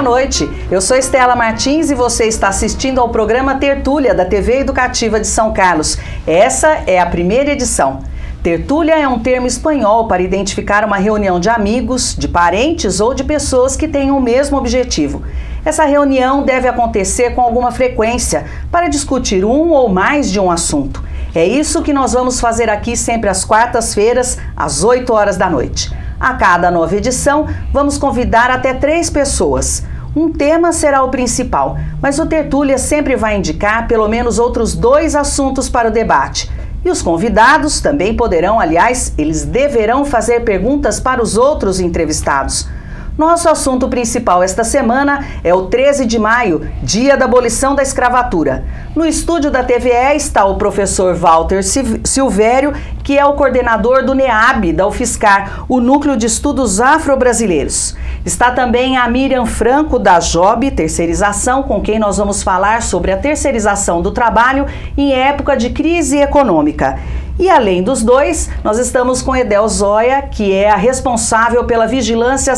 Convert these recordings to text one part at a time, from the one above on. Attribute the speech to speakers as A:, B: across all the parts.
A: noite. Eu sou Estela Martins e você está assistindo ao programa Tertúlia da TV Educativa de São Carlos. Essa é a primeira edição. Tertúlia é um termo espanhol para identificar uma reunião de amigos, de parentes ou de pessoas que tenham o mesmo objetivo. Essa reunião deve acontecer com alguma frequência para discutir um ou mais de um assunto. É isso que nós vamos fazer aqui sempre às quartas-feiras, às 8 horas da noite. A cada nova edição, vamos convidar até 3 pessoas. Um tema será o principal, mas o Tertúlia sempre vai indicar pelo menos outros 2 assuntos para o debate. E os convidados também poderão, aliás, eles deverão fazer perguntas para os outros entrevistados. Nosso assunto principal esta semana é o 13 de maio, dia da abolição da escravatura. No estúdio da TVE está o professor Walter Silvério, que é o coordenador do NEAB, da UFSCar, o Núcleo de Estudos Afro-Brasileiros. Está também a Miriam Franco, da JOB Terceirização, com quem nós vamos falar sobre a terceirização do trabalho em época de crise econômica. E além dos dois, nós estamos com Edel Zoya, que é a responsável pela vigilância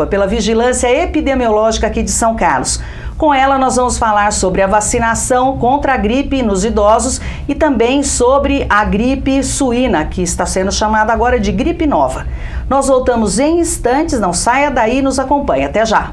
A: pela vigilância epidemiológica aqui de São Carlos. Com ela nós vamos falar sobre a vacinação contra a gripe nos idosos e também sobre a gripe suína, que está sendo chamada agora de gripe nova. Nós voltamos em instantes, não saia daí, nos acompanhe. Até já!